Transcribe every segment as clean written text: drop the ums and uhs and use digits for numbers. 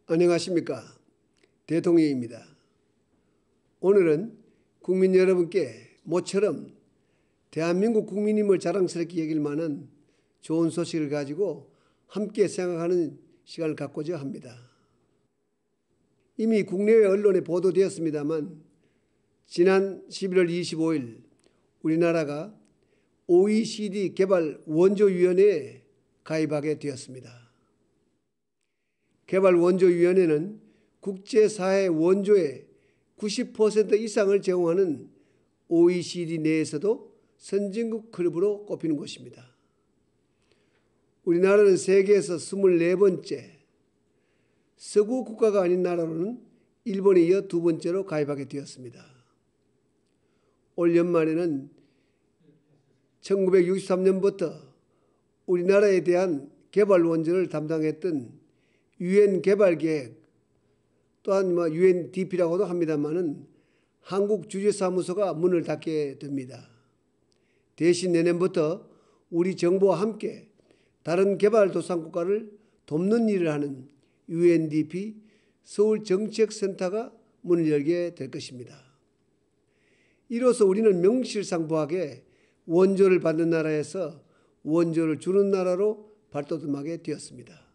안녕하십니까. 대통령입니다. 오늘은 국민 여러분께 모처럼 대한민국 국민임을 자랑스럽게 여길 만한 좋은 소식을 가지고 함께 생각하는 시간을 갖고자 합니다. 이미 국내외 언론에 보도되었습니다만 지난 11월 25일 우리나라가 OECD 개발 원조위원회에 가입하게 되었습니다. 개발원조위원회는 국제사회 원조의 90% 이상을 제공하는 OECD 내에서도 선진국 클럽으로 꼽히는 곳입니다. 우리나라는 세계에서 24번째, 서구 국가가 아닌 나라로는 일본에 이어 두 번째로 가입하게 되었습니다. 올 연말에는 1963년부터 우리나라에 대한 개발 원조를 담당했던 유엔 개발계획 또한 UNDP라고도 합니다만은 한국 주재사무소가 문을 닫게 됩니다. 대신 내년부터 우리 정부와 함께 다른 개발도상국가를 돕는 일을 하는 UNDP 서울정책센터가 문을 열게 될 것입니다. 이로써 우리는 명실상부하게 원조를 받는 나라에서 원조를 주는 나라로 발돋움하게 되었습니다.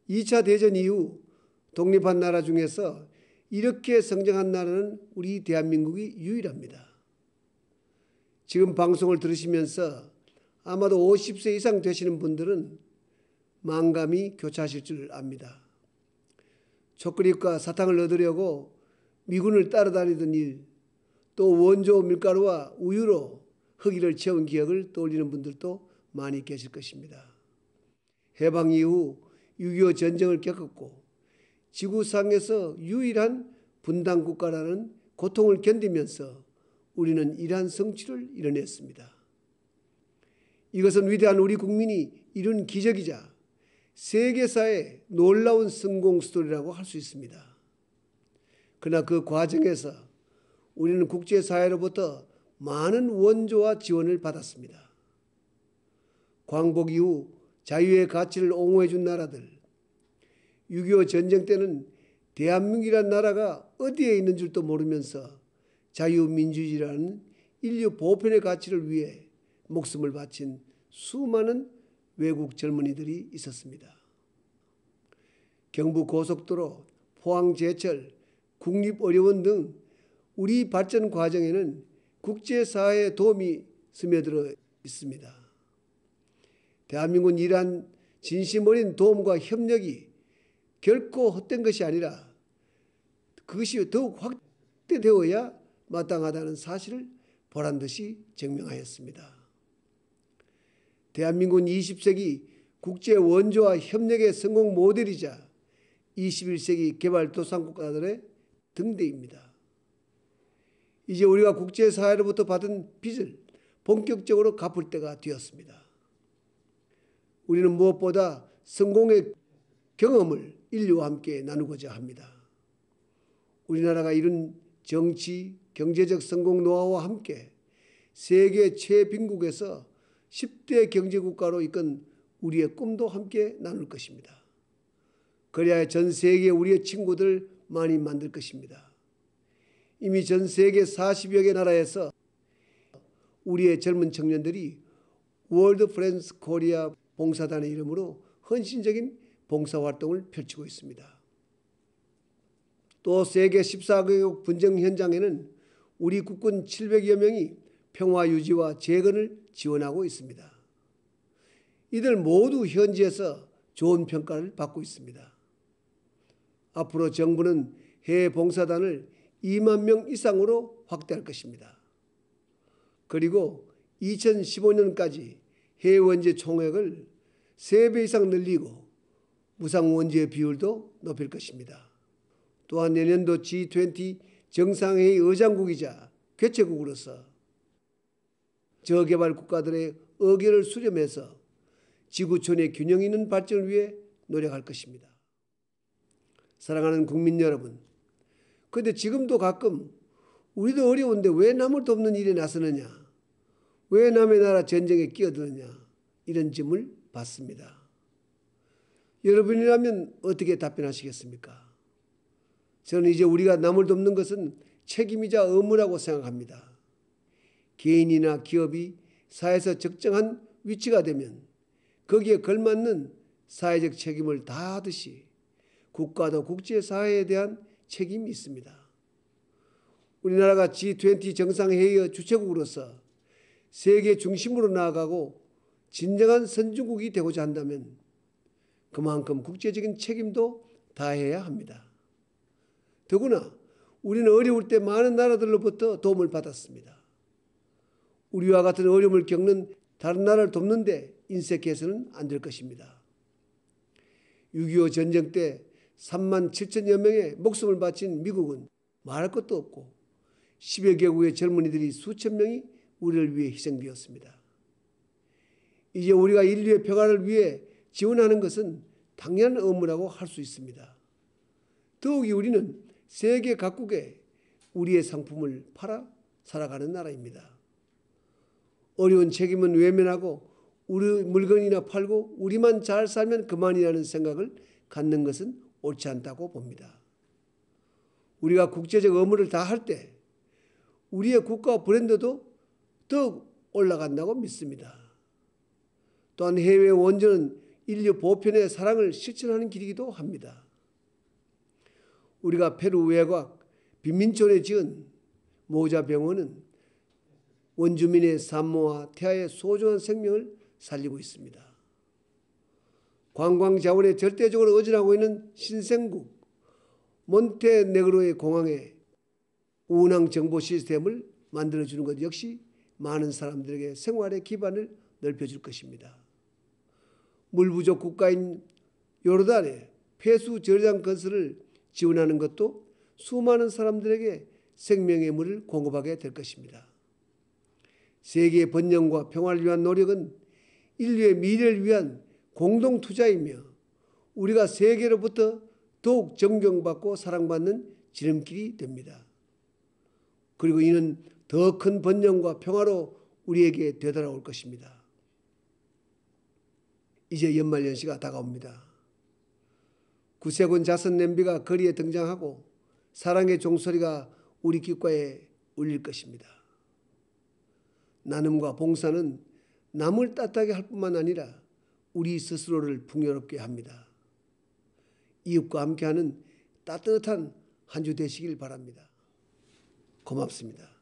2차 대전 이후 독립한 나라 중에서 이렇게 성장한 나라는 우리 대한민국이 유일합니다. 지금 방송을 들으시면서 아마도 50세 이상 되시는 분들은 만감이 교차하실 줄 압니다. 초콜릿과 사탕을 얻으려고 미군을 따라다니던 일, 또 원조 밀가루와 우유로 허기를 채운 기억을 떠올리는 분들도 많이 계실 것입니다. 해방 이후 6.25 전쟁을 겪었고 지구상에서 유일한 분단국가라는 고통을 견디면서 우리는 이러한 성취를 이뤄냈습니다. 이것은 위대한 우리 국민이 이룬 기적이자 세계사의 놀라운 성공 스토리라고 할 수 있습니다. 그러나 그 과정에서 우리는 국제사회로부터 많은 원조와 지원을 받았습니다. 광복 이후 자유의 가치를 옹호해 준 나라들, 6.25 전쟁 때는 대한민국이라는 나라가 어디에 있는 줄도 모르면서 자유민주주의라는 인류 보편의 가치를 위해 목숨을 바친 수많은 외국 젊은이들이 있었습니다. 경부고속도로, 포항제철, 국립의료원 등 우리 발전 과정에는 국제사회의 도움이 스며들어 있습니다. 대한민국은 이러한 진심 어린 도움과 협력이 결코 헛된 것이 아니라 그것이 더욱 확대되어야 마땅하다는 사실을 보란듯이 증명하였습니다. 대한민국은 20세기 국제 원조와 협력의 성공 모델이자 21세기 개발도상국가들의 등대입니다. 이제 우리가 국제사회로부터 받은 빚을 본격적으로 갚을 때가 되었습니다. 우리는 무엇보다 성공의 경험을 인류와 함께 나누고자 합니다. 우리나라가 이룬 정치, 경제적 성공 노하우와 함께 세계 최빈국에서 10대 경제국가로 이끈 우리의 꿈도 함께 나눌 것입니다. 그래야 전 세계 우리의 친구들 많이 만들 것입니다. 이미 전 세계 40여 개 나라에서 우리의 젊은 청년들이 월드 프렌즈 코리아 봉사단의 이름으로 헌신적인 봉사활동을 펼치고 있습니다. 또 세계 14개국 분쟁 현장에는 우리 국군 700여 명이 평화 유지와 재건을 지원하고 있습니다. 이들 모두 현지에서 좋은 평가를 받고 있습니다. 앞으로 정부는 해외 봉사단을 2만 명 이상으로 확대할 것입니다. 그리고 2015년까지 해외 원재 총액을 3배 이상 늘리고 무상 원재 비율도 높일 것입니다. 또한 내년도 G20 정상회의 의장국이자 개최국으로서 저개발 국가들의 의견을 수렴해서 지구촌의 균형 있는 발전을 위해 노력할 것입니다. 사랑하는 국민 여러분, 그런데 지금도 가끔 우리도 어려운데 왜 남을 돕는 일에 나서느냐, 왜 남의 나라 전쟁에 끼어드느냐, 이런 질문을 받습니다. 여러분이라면 어떻게 답변하시겠습니까? 저는 이제 우리가 남을 돕는 것은 책임이자 의무라고 생각합니다. 개인이나 기업이 사회에서 적정한 위치가 되면 거기에 걸맞는 사회적 책임을 다하듯이 국가도 국제사회에 대한 책임이 있습니다. 우리나라가 G20 정상회의의 주최국으로서 세계 중심으로 나아가고 진정한 선진국이 되고자 한다면 그만큼 국제적인 책임도 다해야 합니다. 더구나 우리는 어려울 때 많은 나라들로부터 도움을 받았습니다. 우리와 같은 어려움을 겪는 다른 나라를 돕는 데 인색해서는 안 될 것입니다. 6.25 전쟁 때 3만 7천여 명의 목숨을 바친 미국은 말할 것도 없고 10여 개국의 젊은이들이 수천 명이 우리를 위해 희생되었습니다. 이제 우리가 인류의 평화를 위해 지원하는 것은 당연한 의무라고 할 수 있습니다. 더욱이 우리는 세계 각국에 우리의 상품을 팔아 살아가는 나라입니다. 어려운 책임은 외면하고 우리 물건이나 팔고 우리만 잘 살면 그만이라는 생각을 갖는 것은 옳지 않다고 봅니다. 우리가 국제적 의무를 다할 때 우리의 국가 브랜드도 더욱 올라간다고 믿습니다. 또한 해외 원조는 인류 보편의 사랑을 실천하는 길이기도 합니다. 우리가 페루 외곽 빈민촌에 지은 모자 병원은 원주민의 산모와 태아의 소중한 생명을 살리고 있습니다. 관광 자원에 절대적으로 의존하고 있는 신생국 몬테네그로의 공항에 운항 정보 시스템을 만들어주는 것 역시 많은 사람들에게 생활의 기반을 넓혀줄 것입니다. 물 부족 국가인 요르단의 폐수 저장 건설을 지원하는 것도 수많은 사람들에게 생명의 물을 공급하게 될 것입니다. 세계의 번영과 평화를 위한 노력은 인류의 미래를 위한 공동 투자이며 우리가 세계로부터 더욱 존경받고 사랑받는 지름길이 됩니다. 그리고 이는 더 큰 번영과 평화로 우리에게 되돌아올 것입니다. 이제 연말연시가 다가옵니다. 구세군 자선 냄비가 거리에 등장하고 사랑의 종소리가 우리 귓가에 울릴 것입니다. 나눔과 봉사는 남을 따뜻하게 할 뿐만 아니라 우리 스스로를 풍요롭게 합니다. 이웃과 함께하는 따뜻한 한 주 되시길 바랍니다. 고맙습니다.